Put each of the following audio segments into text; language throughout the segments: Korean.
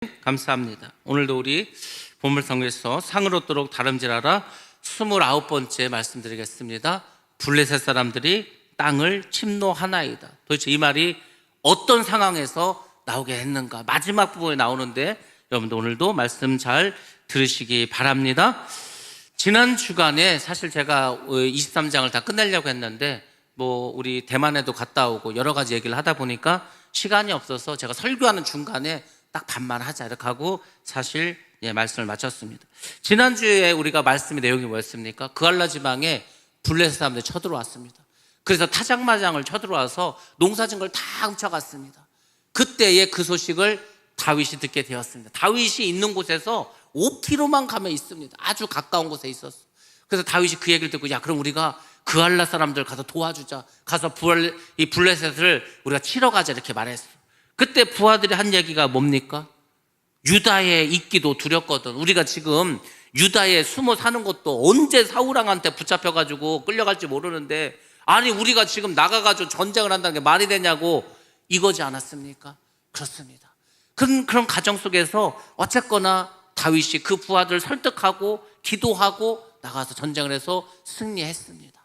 감사합니다. 오늘도 우리 보물성경에서 상을 얻도록 다름질하라 29번째 말씀드리겠습니다. 블레셋 사람들이 땅을 침노하나이다. 도대체 이 말이 어떤 상황에서 나오게 했는가? 마지막 부분에 나오는데 여러분들 오늘도 말씀 잘 들으시기 바랍니다. 지난 주간에 사실 제가 23장을 다 끝내려고 했는데 우리 대만에도 갔다 오고 여러 가지 얘기를 하다 보니까 시간이 없어서 제가 설교하는 중간에 딱 반만 하자 이렇게 하고 사실 말씀을 마쳤습니다. 지난주에 우리가 말씀의 내용이 뭐였습니까? 그알라 지방에 블레셋 사람들이 쳐들어왔습니다. 그래서 타작마장을 쳐들어와서 농사진 걸 다 훔쳐갔습니다. 그때에 그 소식을 다윗이 듣게 되었습니다. 다윗이 있는 곳에서 5km만 가면 있습니다. 아주 가까운 곳에 있었어. 그래서 다윗이 그 얘기를 듣고 그럼 우리가 그알라 사람들 가서 도와주자. 가서 이 블레셋을 우리가 치러 가자 이렇게 말했어. 그때 부하들이 한 얘기가 뭡니까? 유다에 있기도 두렵거든. 우리가 지금 유다에 숨어 사는 것도 언제 사울왕한테 붙잡혀가지고 끌려갈지 모르는데 아니 우리가 지금 나가가지고 전쟁을 한다는 게 말이 되냐고 이거지 않았습니까? 그렇습니다. 그런 가정 속에서 어쨌거나 다윗이 그 부하들을 설득하고 기도하고 나가서 전쟁을 해서 승리했습니다.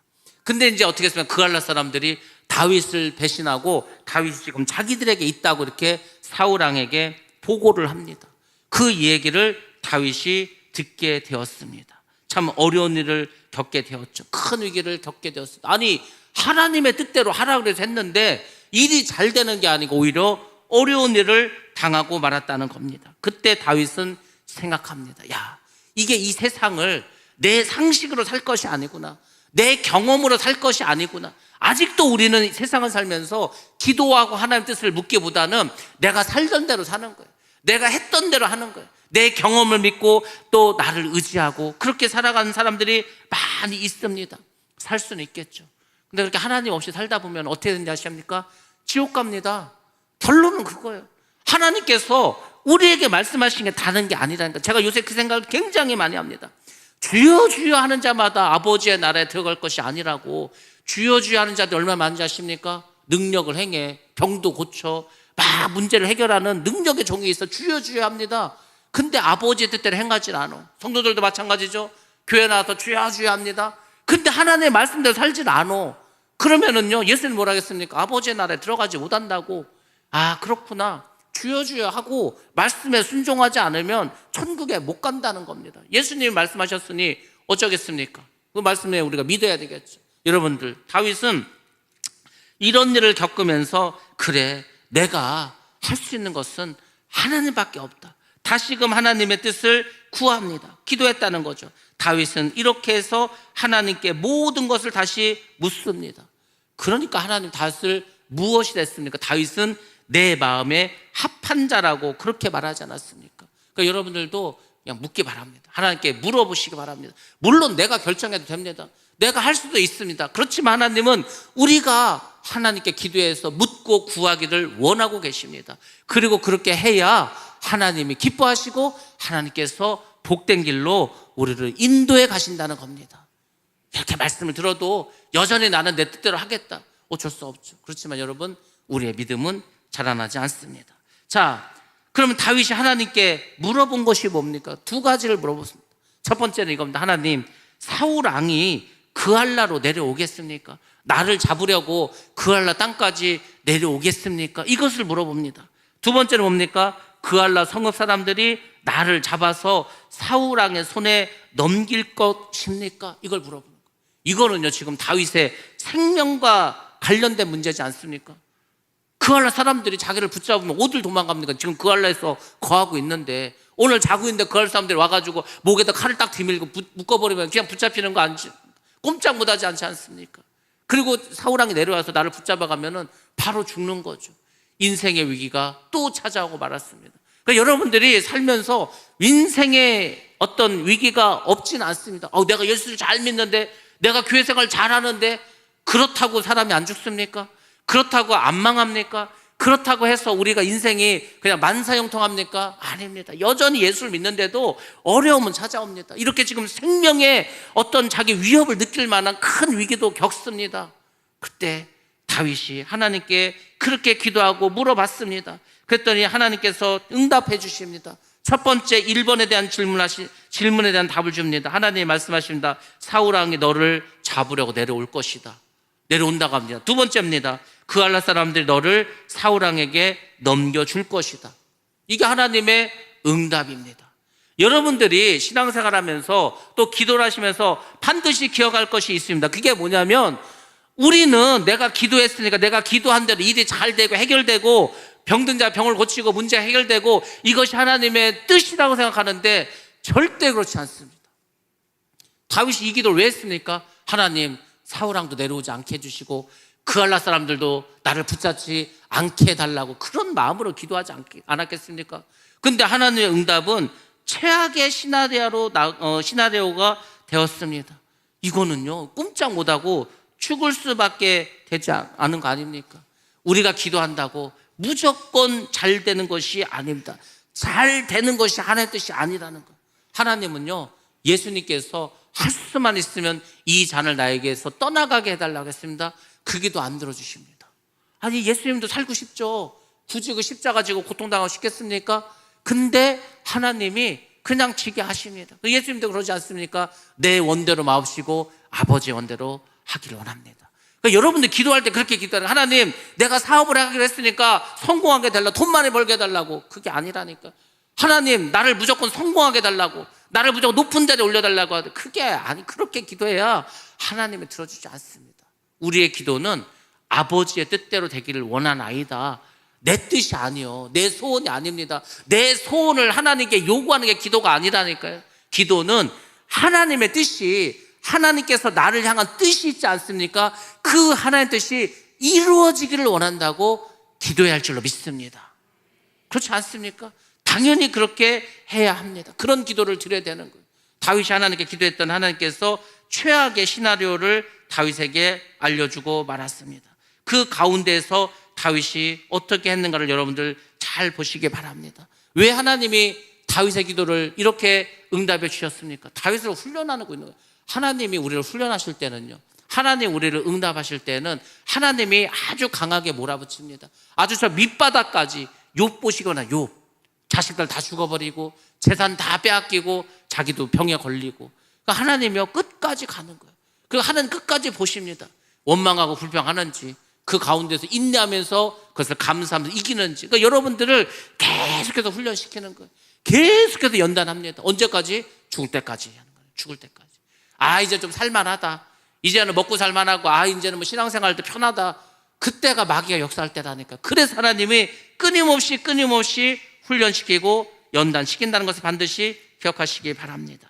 근데 이제 어떻게 했으면 그알라 사람들이 다윗을 배신하고 다윗이 지금 자기들에게 있다고 이렇게 사울왕에게 보고를 합니다. 그 얘기를 다윗이 듣게 되었습니다. 참 어려운 일을 겪게 되었죠. 큰 위기를 겪게 되었습니다. 아니 하나님의 뜻대로 하라고 그래서 했는데 일이 잘 되는 게 아니고 오히려 어려운 일을 당하고 말았다는 겁니다. 그때 다윗은 생각합니다. 이게 이 세상을 내 상식으로 살 것이 아니구나. 내 경험으로 살 것이 아니구나. 아직도 우리는 세상을 살면서 기도하고 하나님의 뜻을 묻기보다는 내가 살던 대로 사는 거예요. 내가 했던 대로 하는 거예요. 내 경험을 믿고 또 나를 의지하고 그렇게 살아가는 사람들이 많이 있습니다. 살 수는 있겠죠. 근데 그렇게 하나님 없이 살다 보면 어떻게 되는지 아십니까? 지옥 갑니다. 결론은 그거예요. 하나님께서 우리에게 말씀하신 게 다른 게 아니라니까. 제가 요새 그 생각을 굉장히 많이 합니다. 주여 주여 하는 자마다 아버지의 나라에 들어갈 것이 아니라고. 주여 주여 하는 자들 얼마나 많은지 아십니까? 능력을 행해 병도 고쳐 막 문제를 해결하는 능력의 종이 있어 주여 주여 합니다. 근데 아버지의 뜻대로 행하지 않아. 성도들도 마찬가지죠. 교회 나와서 주여 주여 합니다. 근데 하나님의 말씀대로 살질 않아. 그러면은요 예수님 뭐라 하겠습니까? 아버지의 나라에 들어가지 못한다고. 그렇구나. 주여 주여 하고 말씀에 순종하지 않으면 천국에 못 간다는 겁니다. 예수님이 말씀하셨으니 어쩌겠습니까? 그 말씀에 우리가 믿어야 되겠죠. 여러분들 다윗은 이런 일을 겪으면서 그래 내가 할 수 있는 것은 하나님밖에 없다. 다시금 하나님의 뜻을 구합니다. 기도했다는 거죠. 다윗은 이렇게 해서 하나님께 모든 것을 다시 묻습니다. 그러니까 하나님 다윗을 무엇이 됐습니까? 다윗은 내 마음에 합한 자라고 그렇게 말하지 않았습니까? 그러니까 여러분들도 그냥 묻기 바랍니다. 하나님께 물어보시기 바랍니다. 물론 내가 결정해도 됩니다. 내가 할 수도 있습니다. 그렇지만 하나님은 우리가 하나님께 기도해서 묻고 구하기를 원하고 계십니다. 그리고 그렇게 해야 하나님이 기뻐하시고 하나님께서 복된 길로 우리를 인도해 가신다는 겁니다. 이렇게 말씀을 들어도 여전히 나는 내 뜻대로 하겠다. 어쩔 수 없죠. 그렇지만 여러분 우리의 믿음은 자라나지 않습니다. 자, 그러면 다윗이 하나님께 물어본 것이 뭡니까? 두 가지를 물어봤습니다. 첫 번째는 이겁니다. 하나님, 사울 왕이 그알라로 내려오겠습니까? 나를 잡으려고 그알라 땅까지 내려오겠습니까? 이것을 물어봅니다. 두 번째는 뭡니까? 그알라 성읍 사람들이 나를 잡아서 사울 왕의 손에 넘길 것입니까? 이걸 물어보는 거예요. 이거는요 지금 다윗의 생명과 관련된 문제지 않습니까? 그알라 사람들이 자기를 붙잡으면 어딜 도망갑니까? 지금 그알라에서 거하고 있는데 오늘 자고 있는데 그알라 사람들이 와가지고 목에다 칼을 딱 뒤밀고 묶어버리면 그냥 붙잡히는 거 아니지? 꼼짝 못하지 않지 않습니까? 그리고 사울왕이 내려와서 나를 붙잡아가면은 바로 죽는 거죠. 인생의 위기가 또 찾아오고 말았습니다. 그러니까 여러분들이 살면서 인생의 어떤 위기가 없지는 않습니다. 내가 예수를 잘 믿는데 내가 교회 생활 잘하는데 그렇다고 사람이 안 죽습니까? 그렇다고 안 망합니까? 그렇다고 해서 우리가 인생이 그냥 만사형통합니까? 아닙니다. 여전히 예수를 믿는데도 어려움은 찾아옵니다. 이렇게 지금 생명의 어떤 자기 위협을 느낄 만한 큰 위기도 겪습니다. 그때 다윗이 하나님께 그렇게 기도하고 물어봤습니다. 그랬더니 하나님께서 응답해 주십니다. 첫 번째 1번에 대한 질문에 대한 답을 줍니다. 하나님이 말씀하십니다. 사울왕이 너를 잡으려고 내려올 것이다. 내려온다고 합니다. 두 번째입니다. 그알라 사람들이 너를 사울왕에게 넘겨줄 것이다. 이게 하나님의 응답입니다. 여러분들이 신앙생활하면서 또 기도를 하시면서 반드시 기억할 것이 있습니다. 그게 뭐냐면 우리는 내가 기도했으니까 내가 기도한 대로 일이 잘 되고 해결되고 병든 자 병을 고치고 문제가 해결되고 이것이 하나님의 뜻이라고 생각하는데 절대 그렇지 않습니다. 다윗이 이 기도를 왜 했습니까? 하나님, 사울왕도 내려오지 않게 해주시고 그알라 사람들도 나를 붙잡지 않게 해달라고 그런 마음으로 기도하지 않았겠습니까? 근데 하나님의 응답은 최악의 시나리오가 되었습니다. 이거는요, 꼼짝 못하고 죽을 수밖에 되지 않은 거 아닙니까? 우리가 기도한다고 무조건 잘 되는 것이 아닙니다. 잘 되는 것이 하나님의 뜻이 아니라는 거. 하나님은요, 예수님께서 할 수만 있으면 이 잔을 나에게서 떠나가게 해달라고 했습니다. 그 기도 안 들어주십니다. 아니, 예수님도 살고 싶죠. 굳이 그 십자가 지고 고통당하고 싶겠습니까? 근데 하나님이 그냥 지게 하십니다. 예수님도 그러지 않습니까? 내 원대로 마옵시고 아버지의 원대로 하기를 원합니다. 그러니까 여러분들 기도할 때 그렇게 기도하는, 하나님 내가 사업을 하기로 했으니까 성공하게 해달라고, 돈 많이 벌게 해달라고. 그게 아니라니까. 하나님 나를 무조건 성공하게 해달라고, 나를 무조건 높은 자리에 올려달라고 하는데 그게 아니, 그렇게 기도해야 하나님이 들어주지 않습니다. 우리의 기도는 아버지의 뜻대로 되기를 원하나이다. 내 뜻이 아니요, 내 소원이 아닙니다. 내 소원을 하나님께 요구하는 게 기도가 아니라니까요. 기도는 하나님의 뜻이, 하나님께서 나를 향한 뜻이 있지 않습니까? 그 하나님의 뜻이 이루어지기를 원한다고 기도해야 할 줄로 믿습니다. 그렇지 않습니까? 당연히 그렇게 해야 합니다. 그런 기도를 드려야 되는 거예요. 다윗이 하나님께 기도했던 하나님께서 최악의 시나리오를 다윗에게 알려주고 말았습니다. 그 가운데에서 다윗이 어떻게 했는가를 여러분들 잘 보시기 바랍니다. 왜 하나님이 다윗의 기도를 이렇게 응답해 주셨습니까? 다윗을 훈련하고 있는 거예요. 하나님이 우리를 훈련하실 때는요, 하나님 우리를 응답하실 때는 하나님이 아주 강하게 몰아붙입니다. 아주 저 밑바닥까지. 욥 보시거나 욥, 자식들 다 죽어버리고 재산 다 빼앗기고 자기도 병에 걸리고, 그러니까 하나님이요 끝까지 가는 거예요. 그 하나님 끝까지 보십니다. 원망하고 불평하는지 그 가운데서 인내하면서 그것을 감사하면서 이기는지. 그러니까 여러분들을 계속해서 훈련시키는 거예요. 계속해서 연단합니다. 언제까지? 죽을 때까지 하는 거예요. 죽을 때까지. 아, 이제 좀 살만하다, 이제는 먹고 살만하고, 아, 이제는 뭐 신앙생활도 편하다. 그때가 마귀가 역사할 때라니까. 그래서 하나님이 끊임없이 훈련시키고 연단시킨다는 것을 반드시 기억하시기 바랍니다.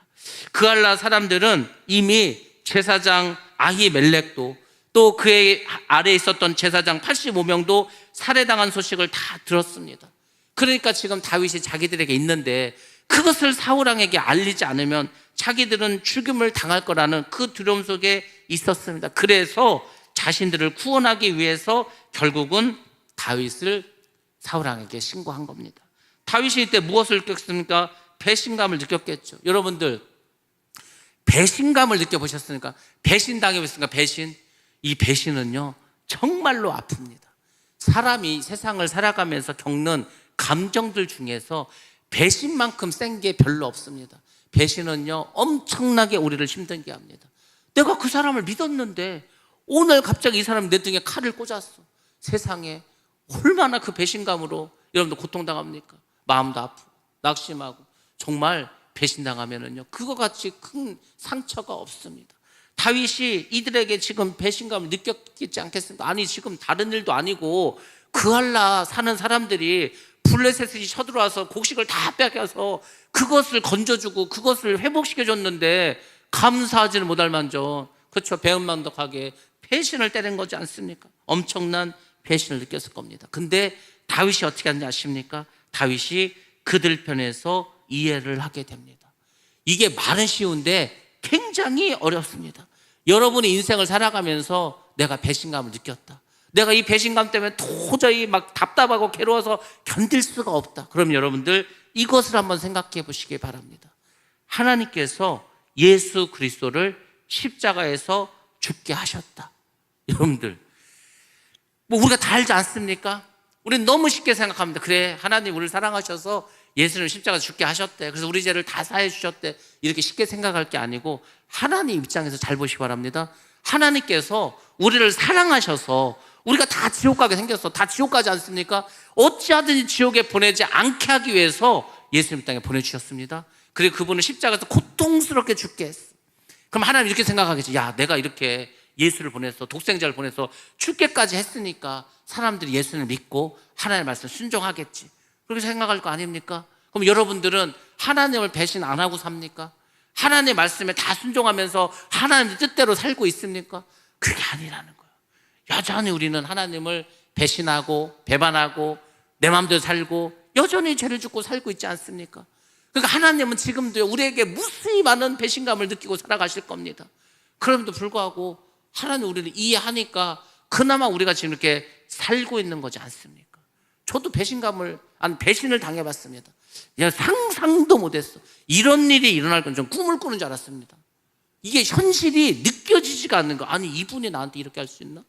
그알라 사람들은 이미 제사장 아히멜렉도 또 그의 아래에 있었던 제사장 85명도 살해당한 소식을 다 들었습니다. 그러니까 지금 다윗이 자기들에게 있는데 그것을 사울왕에게 알리지 않으면 자기들은 죽임을 당할 거라는 그 두려움 속에 있었습니다. 그래서 자신들을 구원하기 위해서 결국은 다윗을 사울왕에게 신고한 겁니다. 다윗이 이때 무엇을 느꼈습니까? 배신감을 느꼈겠죠. 여러분들 배신감을 느껴보셨습니까? 배신당해보셨습니까? 배신. 이 배신은요 정말로 아픕니다. 사람이 세상을 살아가면서 겪는 감정들 중에서 배신만큼 센 게 별로 없습니다. 배신은요 엄청나게 우리를 힘들게 합니다. 내가 그 사람을 믿었는데 오늘 갑자기 이 사람이 내 등에 칼을 꽂았어. 세상에 얼마나 그 배신감으로 여러분들 고통당합니까? 마음도 아프고 낙심하고. 정말 배신당하면은요 그거 같이 큰 상처가 없습니다. 다윗이 이들에게 지금 배신감을 느꼈겠지 않겠습니까? 아니, 지금 다른 일도 아니고 그알라 사는 사람들이 블레셋이 쳐들어와서 곡식을 다 뺏겨서 그것을 건져주고 그것을 회복시켜줬는데 감사하지는 못할 만저, 그렇죠, 배은망덕하게 배신을 때린 거지 않습니까? 엄청난 배신을 느꼈을 겁니다. 근데 다윗이 어떻게 하는지 아십니까? 다윗이 그들 편에서 이해를 하게 됩니다. 이게 말은 쉬운데 굉장히 어렵습니다. 여러분이 인생을 살아가면서 내가 배신감을 느꼈다, 내가 이 배신감 때문에 도저히 막 답답하고 괴로워서 견딜 수가 없다. 그럼 여러분들 이것을 한번 생각해 보시기 바랍니다. 하나님께서 예수 그리스도를 십자가에서 죽게 하셨다. 여러분들 뭐 우리가 다 알지 않습니까? 우리는 너무 쉽게 생각합니다. 그래, 하나님 우리를 사랑하셔서 예수님을 십자가 죽게 하셨대. 그래서 우리 죄를 다 사해 주셨대. 이렇게 쉽게 생각할 게 아니고 하나님 입장에서 잘 보시기 바랍니다. 하나님께서 우리를 사랑하셔서 우리가 다 지옥 가게 생겼어. 다 지옥 가지 않습니까? 어찌하든지 지옥에 보내지 않게 하기 위해서 예수님 땅에 보내주셨습니다. 그리고 그분을 십자가에서 고통스럽게 죽게 했어. 그럼 하나님 이렇게 생각하겠지. 야, 내가 이렇게 예수를 보내서 독생자를 보내서 죽게까지 했으니까 사람들이 예수를 믿고 하나님의 말씀 순종하겠지. 그렇게 생각할 거 아닙니까? 그럼 여러분들은 하나님을 배신 안 하고 삽니까? 하나님의 말씀에 다 순종하면서 하나님의 뜻대로 살고 있습니까? 그게 아니라는 거예요. 여전히 우리는 하나님을 배신하고 배반하고 내 마음대로 살고 여전히 죄를 짓고 살고 있지 않습니까? 그러니까 하나님은 지금도 우리에게 무수히 많은 배신감을 느끼고 살아가실 겁니다. 그럼에도 불구하고 하나님 우리를 이해하니까 그나마 우리가 지금 이렇게 살고 있는 거지 않습니까? 저도 배신을 당해봤습니다. 그냥 상상도 못했어. 이런 일이 일어날 건 좀 꿈을 꾸는 줄 알았습니다. 이게 현실이 느껴지지가 않는 거. 아니, 이분이 나한테 이렇게 할 수 있나?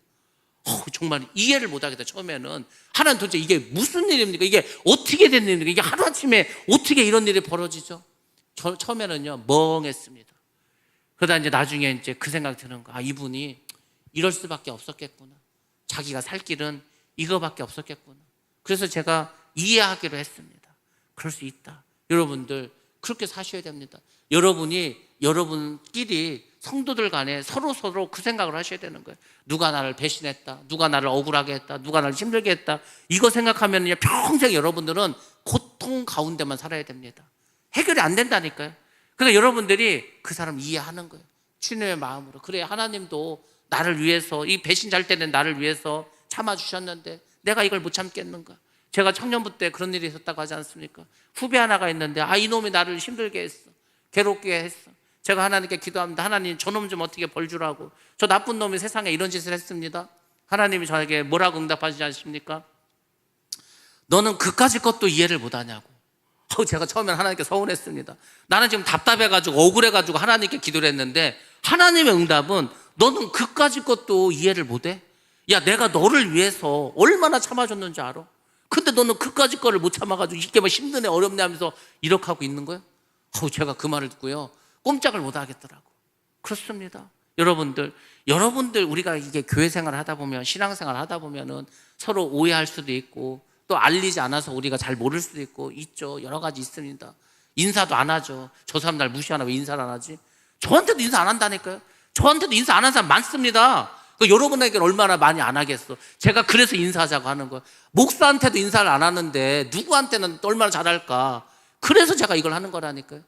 정말 이해를 못하겠다. 처음에는 하나님 도대체 이게 무슨 일입니까? 이게 어떻게 된 일입니까? 이게 하루아침에 어떻게 이런 일이 벌어지죠? 처음에는요 멍했습니다. 그러다 이제 나중에 이제 그 생각이 드는 거. 이분이 이럴 수밖에 없었겠구나. 자기가 살 길은 이거밖에 없었겠구나. 그래서 제가 이해하기로 했습니다. 그럴 수 있다. 여러분들 그렇게 사셔야 됩니다. 여러분끼리 성도들 간에 서로 그 생각을 하셔야 되는 거예요. 누가 나를 배신했다, 누가 나를 억울하게 했다, 누가 나를 힘들게 했다. 이거 생각하면 평생 여러분들은 고통 가운데만 살아야 됩니다. 해결이 안 된다니까요. 그러니까 여러분들이 그 사람 이해하는 거예요. 주님의 마음으로. 그래, 하나님도 나를 위해서, 이 배신 잘 때는 나를 위해서 참아주셨는데 내가 이걸 못 참겠는가. 제가 청년부 때 그런 일이 있었다고 하지 않습니까? 후배 하나가 있는데 이놈이 나를 힘들게 했어, 괴롭게 했어. 제가 하나님께 기도합니다. 하나님, 저놈 좀 어떻게 벌 주라고. 저 나쁜 놈이 세상에 이런 짓을 했습니다. 하나님이 저에게 뭐라고 응답하시지 않습니까? 너는 그까짓 것도 이해를 못하냐고. 제가 처음엔 하나님께 서운했습니다. 나는 지금 답답해가지고 억울해가지고 하나님께 기도를 했는데 하나님의 응답은 너는 그까짓 것도 이해를 못해? 야, 내가 너를 위해서 얼마나 참아줬는지 알아? 근데 너는 그까짓 거를 못 참아가지고 이게 뭐 힘드네 어렵네 하면서 이렇게 하고 있는 거야? 제가 그 말을 듣고요 꼼짝을 못 하겠더라고. 그렇습니다. 여러분들 우리가 이게 교회 생활을 하다 보면, 신앙생활을 하다 보면은 서로 오해할 수도 있고 또 알리지 않아서 우리가 잘 모를 수도 있죠. 여러 가지 있습니다. 인사도 안 하죠. 저 사람 날 무시하나 왜 인사를 안 하지? 저한테도 인사 안 한다니까요. 저한테도 인사 안 하는 사람 많습니다. 여러분에게는 얼마나 많이 안 하겠어. 제가 그래서 인사하자고 하는 거예요. 목사한테도 인사를 안 하는데 누구한테는 얼마나 잘할까. 그래서 제가 이걸 하는 거라니까요.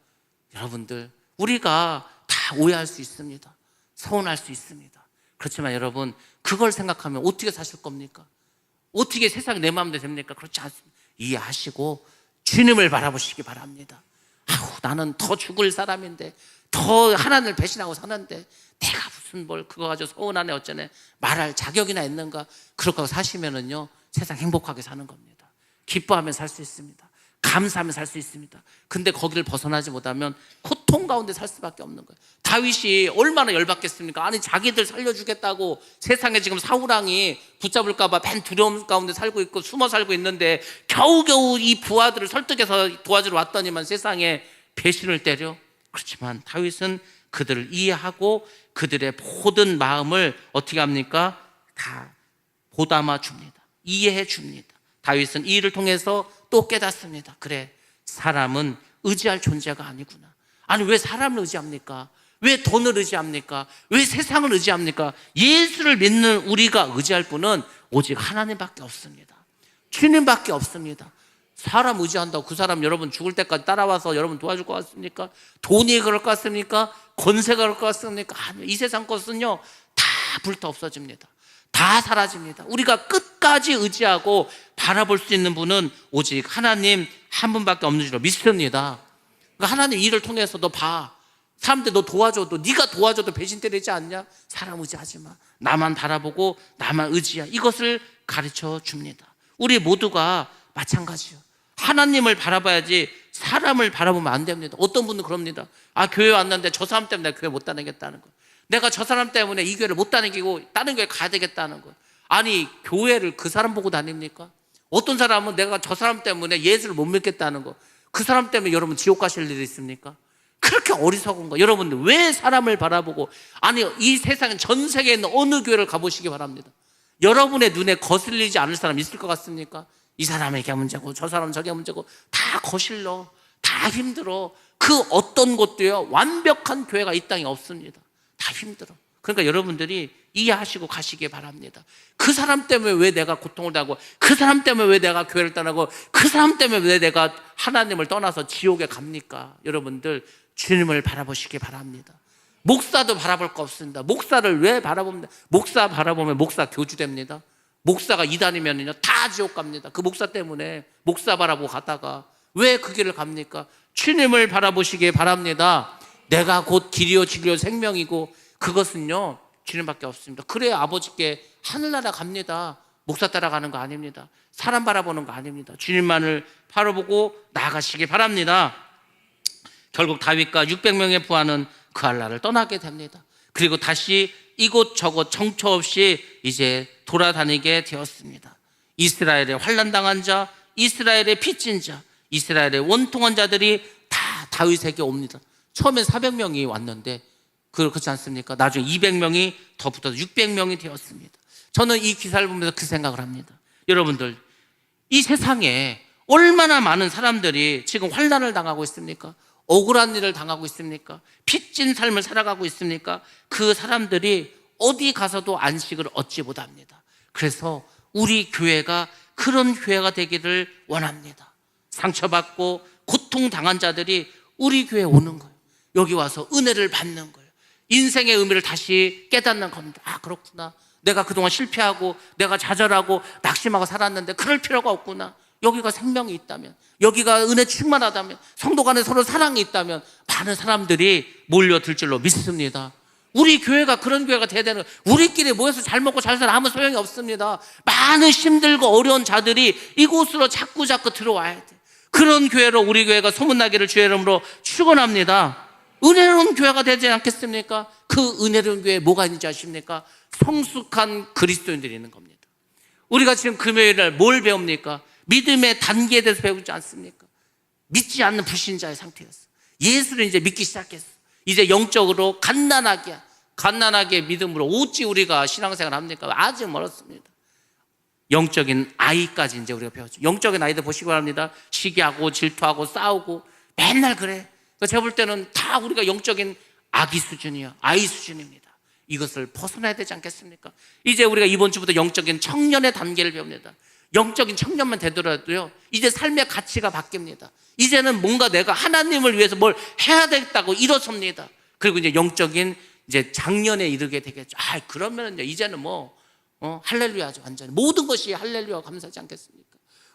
여러분들, 우리가 다 오해할 수 있습니다. 서운할 수 있습니다. 그렇지만 여러분, 그걸 생각하면 어떻게 사실 겁니까? 어떻게 세상이 내 마음대로 됩니까? 그렇지 않습니다. 이해하시고 주님을 바라보시기 바랍니다. 나는 더 죽을 사람인데, 더 하나님을 배신하고 사는데 내가 무슨 그거 가지고 서운하네 어쩌네 말할 자격이나 있는가. 그렇게 사시면은요 세상 행복하게 사는 겁니다. 기뻐하며 살 수 있습니다. 감사하며 살 수 있습니다. 근데 거기를 벗어나지 못하면 고통 가운데 살 수밖에 없는 거예요. 다윗이 얼마나 열받겠습니까? 아니, 자기들 살려주겠다고 세상에 지금 사울왕이 붙잡을까 봐 맨 두려움 가운데 살고 있고 숨어 살고 있는데 겨우겨우 이 부하들을 설득해서 도와주러 왔더니만 세상에 배신을 때려. 그렇지만 다윗은 그들을 이해하고 그들의 모든 마음을 어떻게 합니까? 다 보담아 줍니다. 이해해 줍니다. 다윗은 이 일을 통해서 또 깨닫습니다. 그래, 사람은 의지할 존재가 아니구나. 아니, 왜 사람을 의지합니까? 왜 돈을 의지합니까? 왜 세상을 의지합니까? 예수를 믿는 우리가 의지할 분은 오직 하나님밖에 없습니다. 주님밖에 없습니다. 사람 의지한다고 그 사람 여러분 죽을 때까지 따라와서 여러분 도와줄 것 같습니까? 돈이 그럴 것 같습니까? 권세가 그럴 것 같습니까? 아니요. 이 세상 것은요 다 불타 없어집니다. 다 사라집니다. 우리가 끝까지 의지하고 바라볼 수 있는 분은 오직 하나님 한 분밖에 없는 줄로 믿습니다. 그러니까 하나님 일을 통해서 너 봐. 사람들 너 도와줘도, 네가 도와줘도 배신 때리지 않냐? 사람 의지하지 마. 나만 바라보고 나만 의지야. 이것을 가르쳐 줍니다. 우리 모두가 마찬가지요. 하나님을 바라봐야지 사람을 바라보면 안 됩니다. 어떤 분은 그럽니다. 교회 왔는데 저 사람 때문에 내가 교회 못 다니겠다는 거. 내가 저 사람 때문에 이 교회를 못 다니고 다른 교회 가야 되겠다는 거. 아니, 교회를 그 사람 보고 다닙니까? 어떤 사람은 내가 저 사람 때문에 예수를 못 믿겠다는 거, 그 사람 때문에 여러분 지옥 가실 일이 있습니까? 그렇게 어리석은 거. 여러분들 왜 사람을 바라보고, 아니 이 세상에 전 세계에 있는 어느 교회를 가보시기 바랍니다. 여러분의 눈에 거슬리지 않을 사람 있을 것 같습니까? 이 사람에게 문제고 저 사람 저게 문제고 다 거슬러, 다 힘들어. 그 어떤 곳도요 완벽한 교회가 이 땅에 없습니다. 다 힘들어. 그러니까 여러분들이 이해하시고 가시기 바랍니다. 그 사람 때문에 왜 내가 고통을 당하고, 그 사람 때문에 왜 내가 교회를 떠나고, 그 사람 때문에 왜 내가 하나님을 떠나서 지옥에 갑니까? 여러분들 주님을 바라보시기 바랍니다. 목사도 바라볼 거 없습니다. 목사를 왜 바라봅니까? 목사 바라보면 목사 교주됩니다. 목사가 이단이면요 다 지옥 갑니다. 그 목사 때문에 목사 바라보고 가다가 왜 그 길을 갑니까? 주님을 바라보시기 바랍니다. 내가 곧 길이요 진리요 생명이고, 그것은요 주님밖에 없습니다. 그래야 아버지께 하늘나라 갑니다. 목사 따라가는 거 아닙니다. 사람 바라보는 거 아닙니다. 주님만을 바라보고 나아가시기 바랍니다. 결국 다윗과 600명의 부하는 그 한라를 떠나게 됩니다. 그리고 다시 이곳저곳 정처 없이 이제 돌아다니게 되었습니다. 이스라엘의 환난당한 자, 이스라엘의 빚진 자, 이스라엘의 원통한 자들이 다 다윗에게 옵니다. 처음엔 400명이 왔는데 그렇지 않습니까? 나중에 200명이 더 붙어서 600명이 되었습니다. 저는 이 기사를 보면서 그 생각을 합니다. 여러분들, 이 세상에 얼마나 많은 사람들이 지금 환난을 당하고 있습니까? 억울한 일을 당하고 있습니까? 빚진 삶을 살아가고 있습니까? 그 사람들이 어디 가서도 안식을 얻지 못합니다. 그래서 우리 교회가 그런 교회가 되기를 원합니다. 상처받고 고통당한 자들이 우리 교회에 오는 거예요. 여기 와서 은혜를 받는 거예요. 인생의 의미를 다시 깨닫는 겁니다. 아, 그렇구나. 내가 그동안 실패하고 내가 좌절하고 낙심하고 살았는데 그럴 필요가 없구나. 여기가 생명이 있다면, 여기가 은혜 충만하다면, 성도 간에 서로 사랑이 있다면 많은 사람들이 몰려들 줄로 믿습니다. 우리 교회가 그런 교회가 돼야 되는 거예요. 우리끼리 모여서 잘 먹고 잘 살아 아무 소용이 없습니다. 많은 힘들고 어려운 자들이 이곳으로 자꾸 들어와야 돼. 그런 교회로 우리 교회가 소문나기를 주의 이름으로 축원합니다. 은혜로운 교회가 되지 않겠습니까? 그 은혜로운 교회에 뭐가 있는지 아십니까? 성숙한 그리스도인들이 있는 겁니다. 우리가 지금 금요일날 뭘 배웁니까? 믿음의 단계에 대해서 배우지 않습니까? 믿지 않는 불신자의 상태였어. 예수를 이제 믿기 시작했어. 이제 영적으로 갓난하게 믿음으로 어찌 우리가 신앙생활을 합니까? 아직 멀었습니다. 영적인 아이까지 이제 우리가 배웠죠. 영적인 아이들 보시기 바랍니다. 시기하고 질투하고 싸우고 맨날 그래. 제가 볼 때는 다 우리가 영적인 아기 수준이야. 아이 수준입니다. 이것을 벗어나야 되지 않겠습니까? 이제 우리가 이번 주부터 영적인 청년의 단계를 배웁니다. 영적인 청년만 되더라도요, 이제 삶의 가치가 바뀝니다. 이제는 뭔가 내가 하나님을 위해서 뭘 해야 되겠다고 일어섭니다. 그리고 이제 영적인 이제 장년에 이르게 되겠죠. 아, 그러면 이제는 할렐루야죠. 완전히 모든 것이 할렐루야 감사하지 않겠습니까?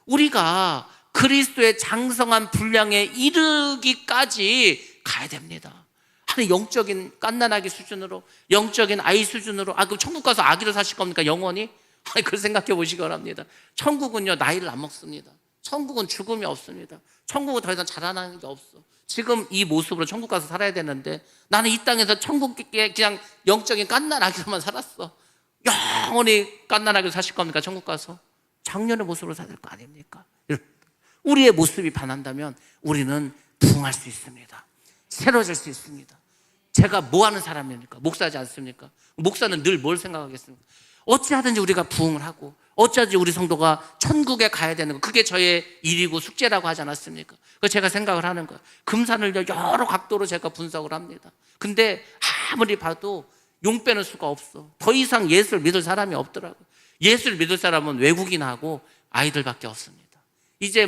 우리가 그리스도의 장성한 분량에 이르기까지 가야 됩니다. 하나님 영적인 갓난아기 수준으로, 영적인 아이 수준으로. 그럼 천국 가서 아기로 사실 겁니까? 영원히? 그걸 생각해 보시기 바랍니다. 천국은요 나이를 안 먹습니다. 천국은 죽음이 없습니다. 천국은 더 이상 자라나는 게 없어. 지금 이 모습으로 천국 가서 살아야 되는데 나는 이 땅에서 천국에 그냥 영적인 갓난아기로만 살았어. 영원히 갓난아기로 사실 겁니까? 천국 가서 작년의 모습으로 살을 거 아닙니까? 우리의 모습이 변한다면 우리는 부흥할 수 있습니다. 새로워질 수 있습니다. 제가 뭐 하는 사람입니까? 목사지 않습니까? 목사는 늘 뭘 생각하겠습니까? 어찌하든지 우리가 부흥을 하고 어찌하든지 우리 성도가 천국에 가야 되는 거, 그게 저의 일이고 숙제라고 하지 않았습니까? 그래서 제가 생각을 하는 거예요. 금산을 여러 각도로 제가 분석을 합니다. 근데 아무리 봐도 용 빼는 수가 없어. 더 이상 예수를 믿을 사람이 없더라고요. 예수를 믿을 사람은 외국인하고 아이들밖에 없습니다. 이제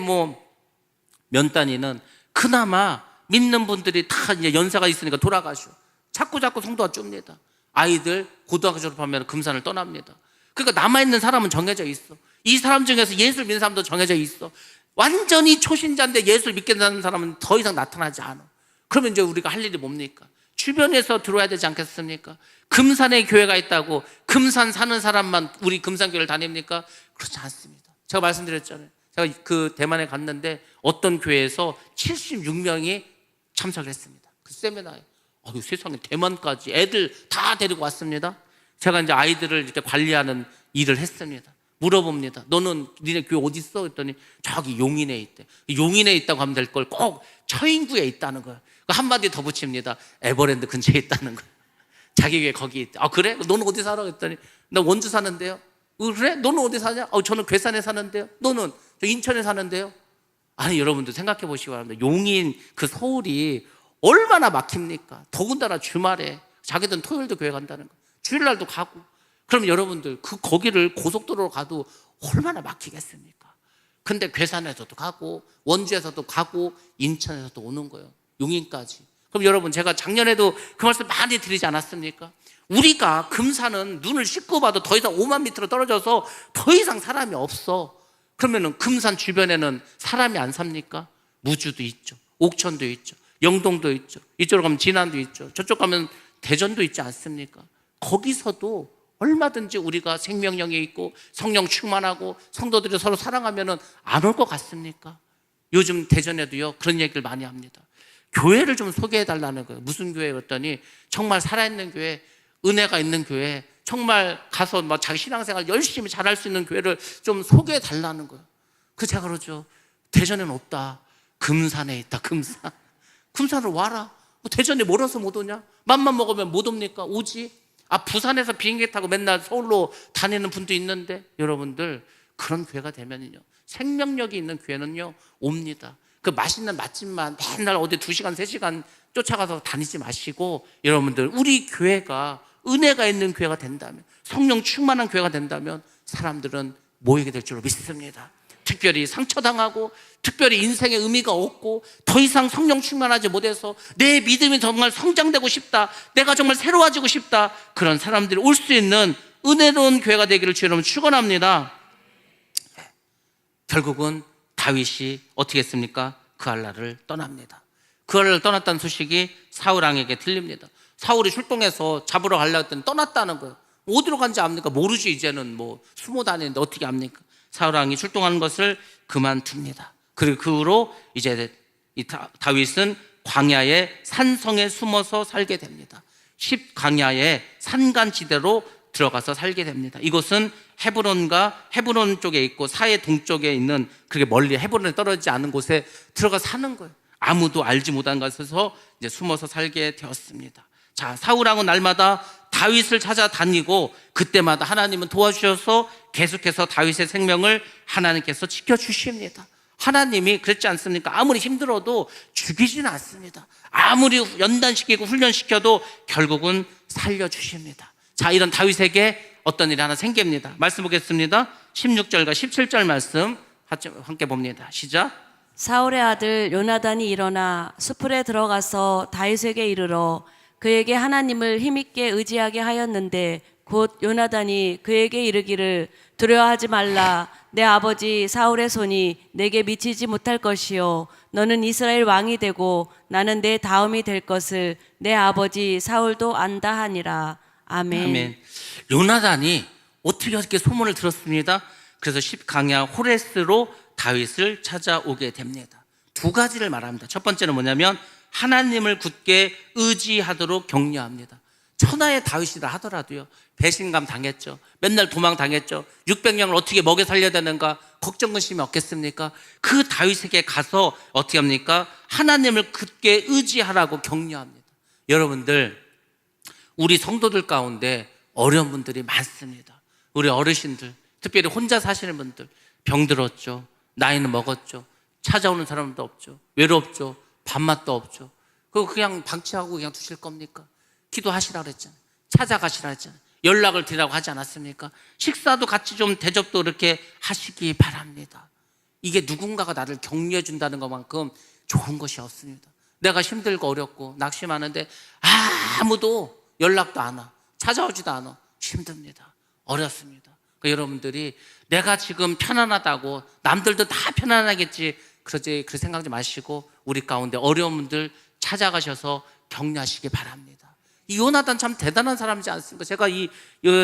면단위는 그나마 믿는 분들이 다 이제 연세가 있으니까 돌아가셔. 자꾸 성도가 줍니다. 아이들 고등학교 졸업하면 금산을 떠납니다. 그러니까 남아있는 사람은 정해져 있어. 이 사람 중에서 예수를 믿는 사람도 정해져 있어. 완전히 초신자인데 예수를 믿게 되는 사람은 더 이상 나타나지 않아. 그러면 이제 우리가 할 일이 뭡니까? 주변에서 들어야 되지 않겠습니까? 금산에 교회가 있다고 금산 사는 사람만 우리 금산교회를 다닙니까? 그렇지 않습니다. 제가 말씀드렸잖아요. 제가 그 대만에 갔는데 어떤 교회에서 76명이 참석을 했습니다. 그 세미나에. 세상에 대만까지 애들 다 데리고 왔습니다. 제가 이제 아이들을 이렇게 관리하는 일을 했습니다. 물어봅니다. 너는 니네 교회 어디 있어? 그랬더니 저기 용인에 있대. 용인에 있다고 하면 될 걸 꼭 처인구에 있다는 거야. 한마디 더 붙입니다. 에버랜드 근처에 있다는 거야. 자기 교회 거기 있대. 아 그래? 너는 어디 살아? 그랬더니 나 원주 사는데요. 그래? 너는 어디 사냐? 저는 괴산에 사는데요. 너는? 저 인천에 사는데요. 아니 여러분들 생각해 보시기 바랍니다. 용인 그 서울이 얼마나 막힙니까? 더군다나 주말에 자기들은 토요일도 교회 간다는 거, 주일날도 가고. 그럼 여러분들 그 거기를 고속도로로 가도 얼마나 막히겠습니까? 근데 괴산에서도 가고 원주에서도 가고 인천에서도 오는 거예요. 용인까지. 그럼 여러분 제가 작년에도 그 말씀 많이 드리지 않았습니까? 우리가 금산은 눈을 씻고 봐도 더 이상 5만 밑으로 떨어져서 더 이상 사람이 없어. 그러면은 금산 주변에는 사람이 안 삽니까? 무주도 있죠, 옥천도 있죠, 영동도 있죠, 이쪽으로 가면 진안도 있죠, 저쪽 가면 대전도 있지 않습니까? 거기서도 얼마든지 우리가 생명력이 있고 성령 충만하고 성도들이 서로 사랑하면은 안 올 것 같습니까? 요즘 대전에도요 그런 얘기를 많이 합니다. 교회를 좀 소개해 달라는 거예요. 무슨 교회 그랬더니 정말 살아있는 교회, 은혜가 있는 교회, 정말 가서 막 자기 신앙생활 열심히 잘할 수 있는 교회를 좀 소개해 달라는 거예요. 그 제가 그러죠. 대전에는 없다. 금산에 있다. 금산. 금산으로 와라. 뭐 대전에 멀어서 못 오냐? 맘만 먹으면 못 옵니까? 오지. 부산에서 비행기 타고 맨날 서울로 다니는 분도 있는데 여러분들 그런 교회가 되면요 생명력이 있는 교회는요 옵니다. 그 맛있는 맛집만 맨날 어디 2시간 3시간 쫓아가서 다니지 마시고 여러분들 우리 교회가 은혜가 있는 교회가 된다면, 성령 충만한 교회가 된다면 사람들은 모이게 될 줄로 믿습니다. 특별히 상처당하고 특별히 인생의 의미가 없고 더 이상 성령 충만하지 못해서 내 믿음이 정말 성장되고 싶다, 내가 정말 새로워지고 싶다, 그런 사람들이 올 수 있는 은혜로운 교회가 되기를 주여 여러분 축원합니다. 결국은 다윗이 어떻게 했습니까? 그알라를 떠납니다. 그알라를 떠났다는 소식이 사울왕에게 들립니다. 사울이 출동해서 잡으러 가려고 했더니 떠났다는 거예요. 어디로 간지 압니까? 모르지. 이제는 뭐 숨어 다니는데 어떻게 압니까? 사울왕이 출동하는 것을 그만둡니다. 그리고 그 후로 이제 이 다윗은 광야의 산성에 숨어서 살게 됩니다. 10광야의 산간지대로 들어가서 살게 됩니다. 이곳은 헤브론 쪽에 있고 사해 동쪽에 있는 그렇게 멀리 헤브론에 떨어지지 않은 곳에 들어가 사는 거예요. 아무도 알지 못한 곳에서 이제 숨어서 살게 되었습니다. 자, 사울왕은 날마다 다윗을 찾아다니고 그때마다 하나님은 도와주셔서 계속해서 다윗의 생명을 하나님께서 지켜주십니다. 하나님이 그랬지 않습니까? 아무리 힘들어도 죽이지는 않습니다. 아무리 연단시키고 훈련시켜도 결국은 살려주십니다. 자, 이런 다윗에게 어떤 일이 하나 생깁니다. 말씀 보겠습니다. 16절과 17절 말씀 함께 봅니다. 시작. 사울의 아들 요나단이 일어나 수풀에 들어가서 다윗에게 이르러 그에게 하나님을 힘있게 의지하게 하였는데 곧 요나단이 그에게 이르기를 두려워하지 말라. 내 아버지 사울의 손이 내게 미치지 못할 것이요 너는 이스라엘 왕이 되고 나는 내 다음이 될 것을 내 아버지 사울도 안다 하니라. 아멘. 아멘. 요나단이 어떻게 소문을 들었습니다. 그래서 10광야 호레스로 다윗을 찾아오게 됩니다. 두 가지를 말합니다. 첫 번째는 뭐냐면 하나님을 굳게 의지하도록 격려합니다. 천하의 다윗이라 하더라도요 배신감 당했죠. 맨날 도망 당했죠. 600명을 어떻게 먹여 살려야 되는가 걱정 근심이 없겠습니까? 그 다윗에게 가서 어떻게 합니까? 하나님을 굳게 의지하라고 격려합니다. 여러분들 우리 성도들 가운데 어려운 분들이 많습니다. 우리 어르신들, 특별히 혼자 사시는 분들, 병들었죠, 나이는 먹었죠, 찾아오는 사람도 없죠, 외롭죠, 밥맛도 없죠. 그거 그냥 방치하고 그냥 두실 겁니까? 기도하시라 그랬잖아요. 찾아가시라 했잖아요. 연락을 드리라고 하지 않았습니까? 식사도 같이 좀 대접도 이렇게 하시기 바랍니다. 이게 누군가가 나를 격려해 준다는 것만큼 좋은 것이 없습니다. 내가 힘들고 어렵고 낙심하는데 아무도 연락도 안 와, 찾아오지도 않아. 힘듭니다. 어렵습니다. 그러니까 여러분들이 내가 지금 편안하다고 남들도 다 편안하겠지 그렇게 생각하지 마시고 우리 가운데 어려운 분들 찾아가셔서 격려하시기 바랍니다. 이 요나단 참 대단한 사람이지 않습니까? 제가 이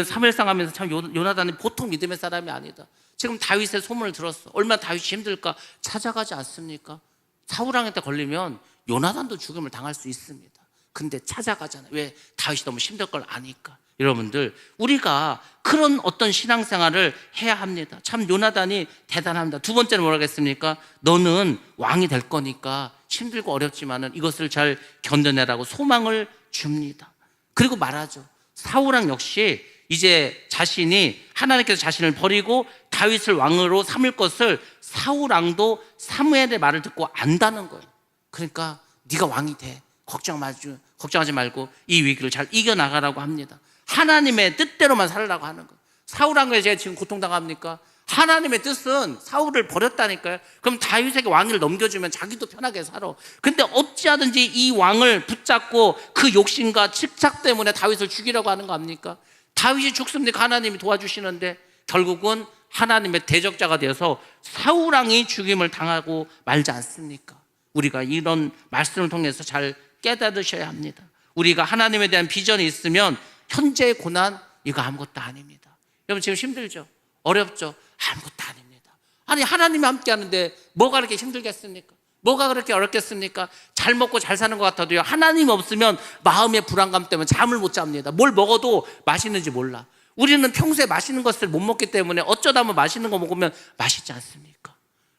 사무엘상 하면서 참 요나단이 보통 믿음의 사람이 아니다. 지금 다윗의 소문을 들었어. 얼마나 다윗이 힘들까? 찾아가지 않습니까? 사울왕한테 걸리면 요나단도 죽음을 당할 수 있습니다. 근데 찾아가잖아요. 왜? 다윗이 너무 힘들 걸 아니까. 여러분들, 우리가 그런 어떤 신앙생활을 해야 합니다. 참 요나단이 대단합니다. 두 번째는 뭐라 했습니까? 너는 왕이 될 거니까 힘들고 어렵지만은 이것을 잘 견뎌내라고 소망을 줍니다. 그리고 말하죠. 사울왕 역시 이제 자신이 하나님께서 자신을 버리고 다윗을 왕으로 삼을 것을 사울왕도 사무엘의 말을 듣고 안다는 거예요. 그러니까 네가 왕이 돼. 걱정하지 말고 이 위기를 잘 이겨나가라고 합니다. 하나님의 뜻대로만 살라고 하는 거예요. 사울왕에 제가 지금 고통당합니까? 하나님의 뜻은 사울을 버렸다니까요. 그럼 다윗에게 왕위를 넘겨주면 자기도 편하게 살아. 근데 어찌하든지 이 왕을 붙잡고 그 욕심과 집착 때문에 다윗을 죽이려고 하는 거 아닙니까? 다윗이 죽습니까? 하나님이 도와주시는데 결국은 하나님의 대적자가 되어서 사울왕이 죽임을 당하고 말지 않습니까? 우리가 이런 말씀을 통해서 잘 깨달으셔야 합니다. 우리가 하나님에 대한 비전이 있으면 현재의 고난 이거 아무것도 아닙니다. 여러분 지금 힘들죠? 어렵죠? 아무것도 아닙니다. 아니 하나님이 함께 하는데 뭐가 그렇게 힘들겠습니까? 뭐가 그렇게 어렵겠습니까? 잘 먹고 잘 사는 것 같아도요, 하나님 없으면 마음의 불안감 때문에 잠을 못 잡니다. 뭘 먹어도 맛있는지 몰라. 우리는 평소에 맛있는 것을 못 먹기 때문에 어쩌다 한번 맛있는 거 먹으면 맛있지 않습니까?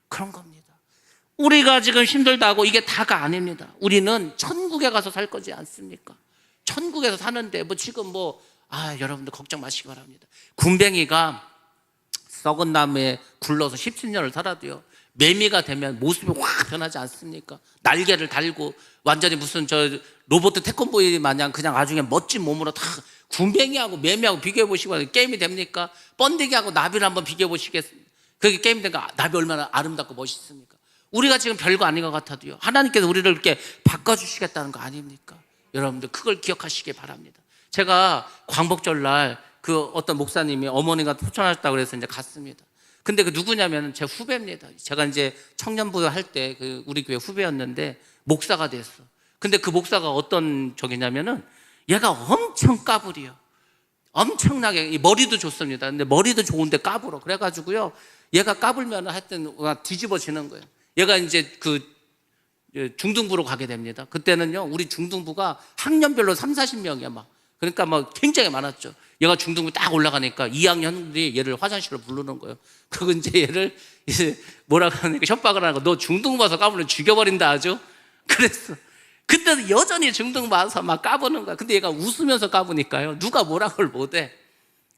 그런 겁니다. 우리가 지금 힘들다고 이게 다가 아닙니다. 우리는 천국에 가서 살 거지 않습니까? 천국에서 사는데 지금 여러분들 걱정 마시기 바랍니다. 군뱅이가 썩은 나무에 굴러서 17년을 살아도요, 매미가 되면 모습이 확 변하지 않습니까? 날개를 달고 완전히 무슨 로봇 태권보이 마냥 그냥 나중에 멋진 몸으로 다. 군뱅이하고 매미하고 비교해 보시고 게임이 됩니까? 번데기하고 나비를 한번 비교해 보시겠습니까? 그게 게임 되니까 나비 얼마나 아름답고 멋있습니까? 우리가 지금 별거 아닌 것 같아도요, 하나님께서 우리를 이렇게 바꿔주시겠다는 거 아닙니까? 여러분들 그걸 기억하시기 바랍니다. 제가 광복절날 어떤 목사님이 어머니가 초청하셨다고 그래서 이제 갔습니다. 근데 누구냐면 제 후배입니다. 제가 이제 청년부 할 때 우리 교회 후배였는데 목사가 됐어. 근데 그 목사가 어떤 적이냐면은 얘가 엄청 까불이요. 엄청나게 머리도 좋습니다. 근데 머리도 좋은데 까불어. 그래가지고요, 얘가 까불면 하여튼 뒤집어지는 거예요. 얘가 이제 중등부로 가게 됩니다. 그때는요, 우리 중등부가 학년별로 30-40명이야 그러니까 굉장히 많았죠. 얘가 중등부 딱 올라가니까 2학년들이 얘를 화장실로 부르는 거예요. 그리고 이제 얘를 뭐라고 하니까 협박을 하는 거. 너 중등부 와서 까불면 죽여버린다 아주. 그랬어. 그때도 여전히 중등부 와서 까부는 거야. 근데 얘가 웃으면서 까부니까요, 누가 뭐라고 못해.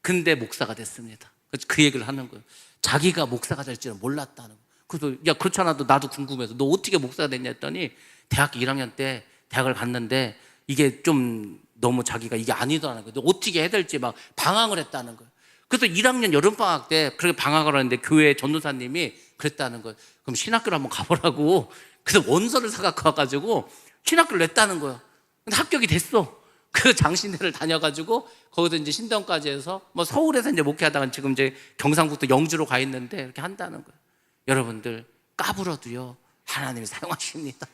근데 목사가 됐습니다. 그 얘기를 하는 거예요. 자기가 목사가 될 줄은 몰랐다는 거예요. 그래서 야, 그렇잖아도 나도 궁금해서 너 어떻게 목사가 됐냐 했더니 대학교 1학년 때 대학을 갔는데 이게 좀 너무 자기가 이게 아니더라는 거예요. 너 어떻게 해야 될지 방황을 했다는 거예요. 그래서 1학년 여름방학 때 그렇게 방학을 하는데 교회 전도사님이 그랬다는 거예요. 그럼 신학교를 한번 가보라고. 그래서 원서를 사갖고 와가지고 신학교를 냈다는 거예요. 근데 합격이 됐어. 그 장신대를 다녀가지고 거기서 이제 신대원까지 해서 서울에서 이제 목회하다가 지금 이제 경상북도 영주로 가 있는데 이렇게 한다는 거예요. 여러분들 까불어도요, 하나님이 사용하십니다.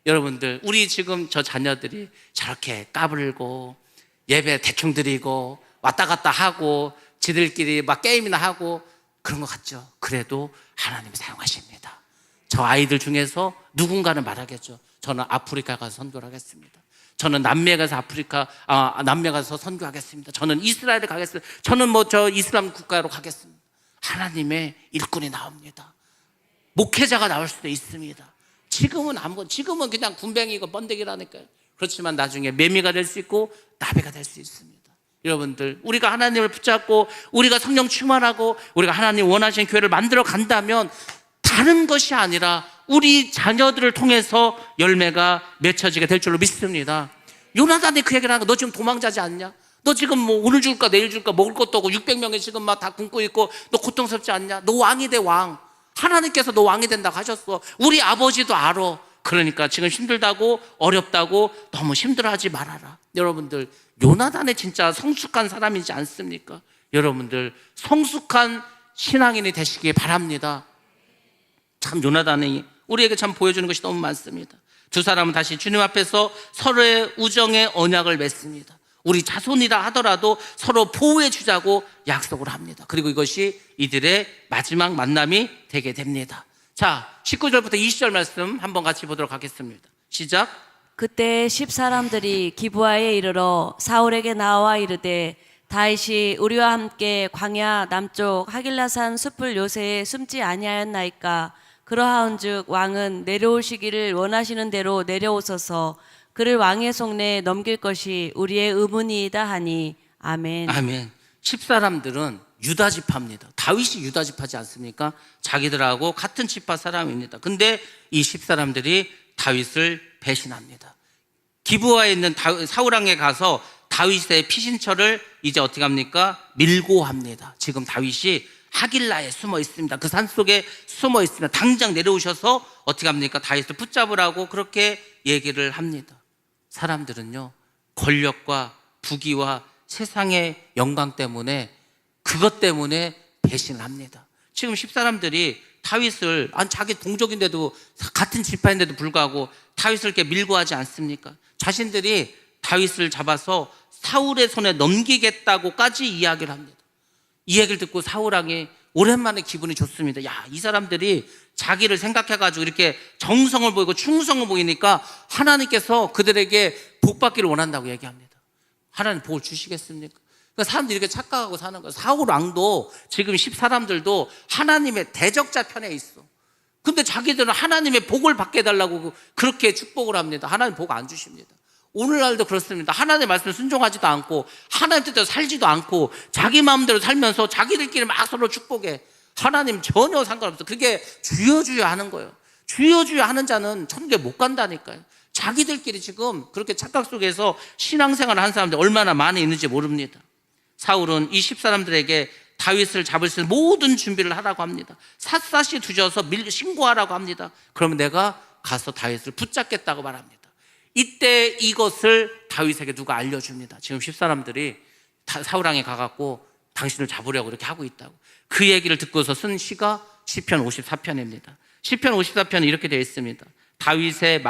여러분들 우리 지금 저 자녀들이 저렇게 까불고 예배 대충 드리고 왔다 갔다 하고 지들끼리 게임이나 하고 그런 것 같죠? 그래도 하나님이 사용하십니다. 저 아이들 중에서 누군가는 말하겠죠. 저는 아프리카 가서 선교를 하겠습니다. 저는 남미에 가서 남미에 가서 선교하겠습니다. 저는 이스라엘에 가겠습니다. 저는 저 이슬람 국가로 가겠습니다. 하나님의 일꾼이 나옵니다. 목회자가 나올 수도 있습니다. 지금은 그냥 군뱅이고 번데기라니까요. 그렇지만 나중에 매미가 될 수 있고 나비가 될 수 있습니다. 여러분들 우리가 하나님을 붙잡고 우리가 성령 충만하고 우리가 하나님 원하시는 교회를 만들어 간다면 다른 것이 아니라 우리 자녀들을 통해서 열매가 맺혀지게 될 줄로 믿습니다. 요나단이 그 얘기를 하는 거, 너 지금 도망자지 않냐? 너 지금 오늘 죽을까 내일 죽을까 먹을 것도 없고 600명이 지금 다 굶고 있고 너 고통스럽지 않냐? 너 왕이 돼, 왕. 하나님께서 너 왕이 된다고 하셨어. 우리 아버지도 알아. 그러니까 지금 힘들다고 어렵다고 너무 힘들어하지 말아라. 여러분들 요나단이 진짜 성숙한 사람이지 않습니까? 여러분들 성숙한 신앙인이 되시기 바랍니다. 참 요나단이 우리에게 참 보여주는 것이 너무 많습니다. 두 사람은 다시 주님 앞에서 서로의 우정의 언약을 맺습니다. 우리 자손이라 하더라도 서로 보호해 주자고 약속을 합니다. 그리고 이것이 이들의 마지막 만남이 되게 됩니다. 자, 19절부터 20절 말씀 한번 같이 보도록 하겠습니다. 시작. 그때 10사람들이 기브아에 이르러 사울에게 나와 이르되 다윗이 우리와 함께 광야 남쪽 하길라산 숲을 요새에 숨지 아니하였나이까. 그러하온즉 왕은 내려오시기를 원하시는 대로 내려오소서. 그를 왕의 손에 넘길 것이 우리의 의문이이다 하니. 아멘. 아멘. 10사람들은 유다 지파입니다. 다윗이 유다 지파지 않습니까? 자기들하고 같은 지파 사람입니다. 근데 이 10사람들이 다윗을 배신합니다. 기브아에 있는 사울 왕에 가서 다윗의 피신처를 이제 어떻게 합니까? 밀고 합니다. 지금 다윗이 하길라에 숨어 있습니다. 그 산 속에 숨어 있습니다. 당장 내려오셔서 어떻게 합니까? 다윗을 붙잡으라고 그렇게 얘기를 합니다. 사람들은요, 권력과 부귀와 세상의 영광 때문에, 그것 때문에 배신을 합니다. 지금 10사람들이 다윗을, 자기 동족인데도, 같은 지파인데도 불구하고 다윗을 이렇게 밀고 하지 않습니까? 자신들이 다윗을 잡아서 사울의 손에 넘기겠다고까지 이야기를 합니다. 이 얘기를 듣고 사울 왕이 오랜만에 기분이 좋습니다. 야, 이 사람들이 자기를 생각해가지고 이렇게 정성을 보이고 충성을 보이니까 하나님께서 그들에게 복 받기를 원한다고 얘기합니다. 하나님 복을 주시겠습니까? 그러니까 사람들이 이렇게 착각하고 사는 거예요. 사울 왕도 지금 10사람들도 하나님의 대적자 편에 있어. 근데 자기들은 하나님의 복을 받게 해달라고 그렇게 축복을 합니다. 하나님 복 안 주십니다. 오늘날도 그렇습니다. 하나님의 말씀에 순종하지도 않고 하나님 뜻대로 살지도 않고 자기 마음대로 살면서 자기들끼리 막 서로 축복해. 하나님 전혀 상관없어. 그게 주여 하는 거예요. 주여 하는 자는 천국에 못 간다니까요. 자기들끼리 지금 그렇게 착각 속에서 신앙생활을 한 사람들 얼마나 많이 있는지 모릅니다. 사울은 이 10사람들에게 다윗을 잡을 수 있는 모든 준비를 하라고 합니다. 샅샅이 뒤져서 신고하라고 합니다. 그러면 내가 가서 다윗을 붙잡겠다고 말합니다. 이때 이것을 다윗에게 누가 알려줍니다. 지금 10사람들이 사울왕에 가갖고 당신을 잡으려고 이렇게 하고 있다고. 그 얘기를 듣고서 쓴 시가 시편 54편입니다. 시편 54편은 이렇게 되어 있습니다. 다윗의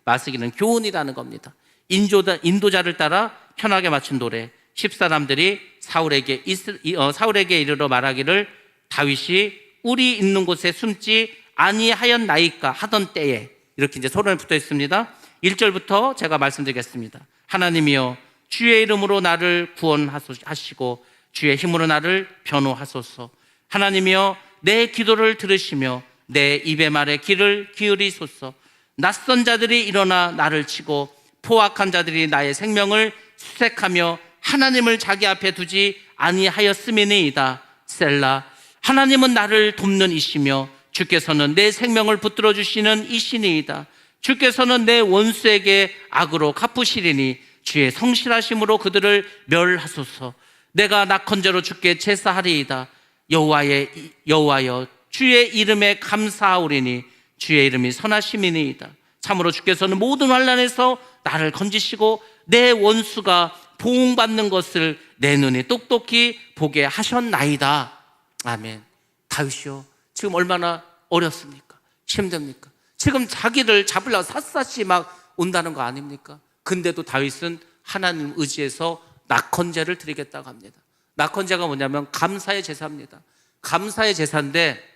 마스길은 교훈이라는 겁니다. 인도자를 따라 편하게 맞춘 노래. 10사람들이 사울에게 이르러 말하기를 다윗이 우리 있는 곳에 숨지 아니하였나이까 하던 때에, 이렇게 이제 서론에 붙어 있습니다. 1절부터 제가 말씀드리겠습니다. 하나님이여 주의 이름으로 나를 구원하시고 주의 힘으로 나를 변호하소서. 하나님이여 내 기도를 들으시며 내 입의 말에 귀를 기울이소서. 낯선 자들이 일어나 나를 치고 포악한 자들이 나의 생명을 수색하며 하나님을 자기 앞에 두지 아니하였음이니이다. 셀라. 하나님은 나를 돕는 이시며 주께서는 내 생명을 붙들어 주시는 이시니이다. 주께서는 내 원수에게 악으로 갚으시리니 주의 성실하심으로 그들을 멸하소서. 내가 낙헌제로 주께 제사하리이다. 여호와여 주의 이름에 감사하오리니 주의 이름이 선하심이니이다. 참으로 주께서는 모든 환난에서 나를 건지시고 내 원수가 보응받는 것을 내 눈이 똑똑히 보게 하셨나이다. 아멘. 다윗이요, 지금 얼마나 어렵습니까? 힘듭니까? 지금 자기를 잡으려고 샅샅이 막 온다는 거 아닙니까? 근데도 다윗은 하나님 의지해서 낙헌제를 드리겠다고 합니다. 낙헌제가 뭐냐면 감사의 제사입니다. 감사의 제사인데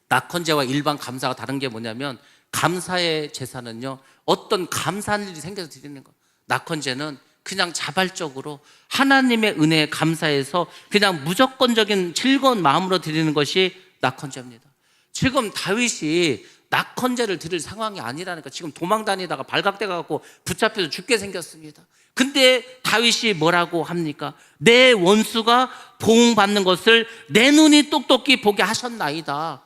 낙헌제와 일반 감사가 다른 게 뭐냐면 감사의 제사는요, 어떤 감사한 일이 생겨서 드리는 거. 낙헌제는 그냥 자발적으로 하나님의 은혜에 감사해서 그냥 무조건적인 즐거운 마음으로 드리는 것이 낙헌제입니다. 지금 다윗이 낙헌제를 드릴 상황이 아니라니까. 지금 도망 다니다가 발각돼갖고 붙잡혀서 죽게 생겼습니다. 근데 다윗이 뭐라고 합니까? 내 원수가 보응받는 것을 내 눈이 똑똑히 보게 하셨나이다.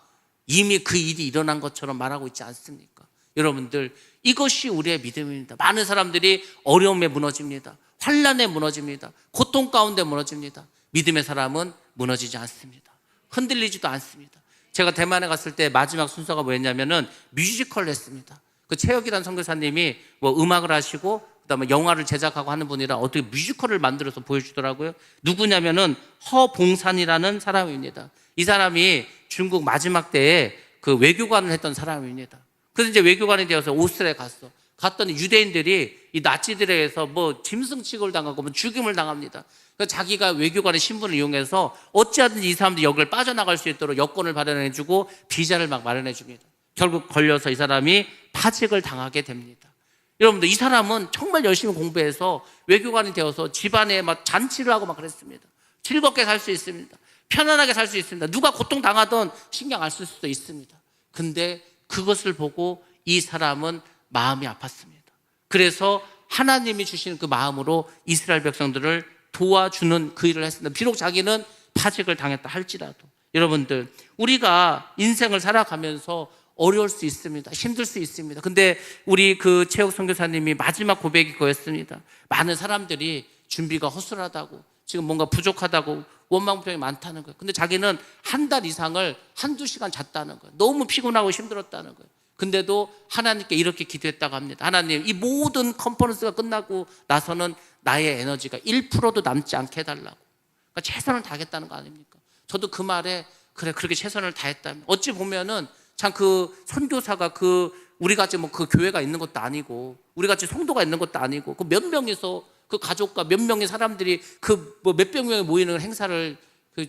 이미 그 일이 일어난 것처럼 말하고 있지 않습니까? 여러분들, 이것이 우리의 믿음입니다. 많은 사람들이 어려움에 무너집니다. 환난에 무너집니다. 고통 가운데 무너집니다. 믿음의 사람은 무너지지 않습니다. 흔들리지도 않습니다. 제가 대만에 갔을 때 마지막 순서가 뭐였냐면은 뮤지컬을 했습니다. 그 최혁이라는 선교사님이 뭐 음악을 하시고 그다음에 영화를 제작하고 하는 분이라 어떻게 뮤지컬을 만들어서 보여주더라고요. 누구냐면은 허봉산이라는 사람입니다. 이 사람이 중국 마지막 때에 그 외교관을 했던 사람입니다. 그래서 이제 외교관이 되어서 오스트리아에 갔더니 유대인들이 이 나치들에 의해서 뭐 짐승 취급을 당하고 뭐 죽임을 당합니다. 그래서 자기가 외교관의 신분을 이용해서 어찌하든지 이 사람들이 여기를 빠져나갈 수 있도록 여권을 마련해주고 비자를 막 마련해줍니다. 결국 걸려서 이 사람이 파직을 당하게 됩니다. 여러분들 이 사람은 정말 열심히 공부해서 외교관이 되어서 집안에 막 잔치를 하고 막 그랬습니다. 즐겁게 살 수 있습니다. 편안하게 살 수 있습니다. 누가 고통당하던 신경 안 쓸 수도 있습니다. 근데 그것을 보고 이 사람은 마음이 아팠습니다. 그래서 하나님이 주신 그 마음으로 이스라엘 백성들을 도와주는 그 일을 했습니다. 비록 자기는 파직을 당했다 할지라도. 여러분들, 우리가 인생을 살아가면서 어려울 수 있습니다. 힘들 수 있습니다. 근데 우리 그 최욱 선교사님이 마지막 고백이 그거였습니다. 많은 사람들이 준비가 허술하다고, 지금 뭔가 부족하다고, 원망병이 많다는 거예요. 근데 자기는 한 달 이상을 한두 시간 잤다는 거예요. 너무 피곤하고 힘들었다는 거예요. 근데도 하나님께 이렇게 기도했다고 합니다. 하나님, 이 모든 컨퍼런스가 끝나고 나서는 나의 에너지가 1%도 남지 않게 해달라고. 그러니까 최선을 다하겠다는 거 아닙니까? 저도 그 말에 그래, 그렇게 최선을 다했다면, 어찌 보면은 참 그 선교사가 우리 같이 뭐 그 교회가 있는 것도 아니고, 우리 같이 성도가 있는 것도 아니고, 그 몇 명이서 그 가족과 몇 명의 사람들이 그 뭐 몇백 명이 모이는 행사를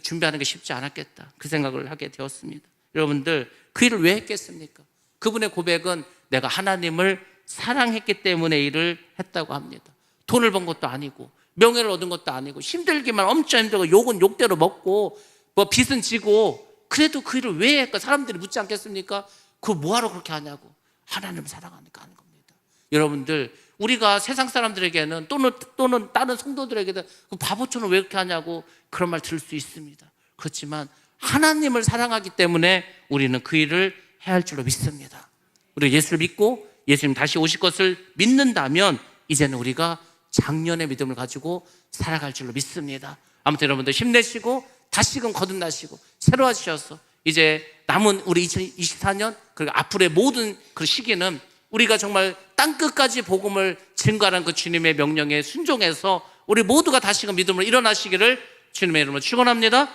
준비하는 게 쉽지 않았겠다, 그 생각을 하게 되었습니다. 여러분들, 그 일을 왜 했겠습니까? 그분의 고백은 내가 하나님을 사랑했기 때문에 일을 했다고 합니다. 돈을 번 것도 아니고, 명예를 얻은 것도 아니고, 힘들기만 엄청 힘들고, 욕은 욕대로 먹고, 뭐 빚은 지고, 그래도 그 일을 왜 할까? 사람들이 묻지 않겠습니까? 그걸 뭐하러 그렇게 하냐고. 하나님을 사랑하니까 하는 겁니다. 여러분들, 우리가 세상 사람들에게는 또는 다른 성도들에게는 그 바보처럼 왜 그렇게 하냐고 그런 말 들을 수 있습니다. 그렇지만 하나님을 사랑하기 때문에 우리는 그 일을 해야 할 줄로 믿습니다. 우리가 예수를 믿고 예수님 다시 오실 것을 믿는다면 이제는 우리가 작년의 믿음을 가지고 살아갈 줄로 믿습니다. 아무튼 여러분들 힘내시고 다시금 거듭나시고 새로 하셔서 이제 남은 우리 2024년 그리고 앞으로의 모든 그 시기는 우리가 정말 땅끝까지 복음을 증거하는 그 주님의 명령에 순종해서 우리 모두가 다시금 믿음으로 일어나시기를 주님의 이름으로 축원합니다.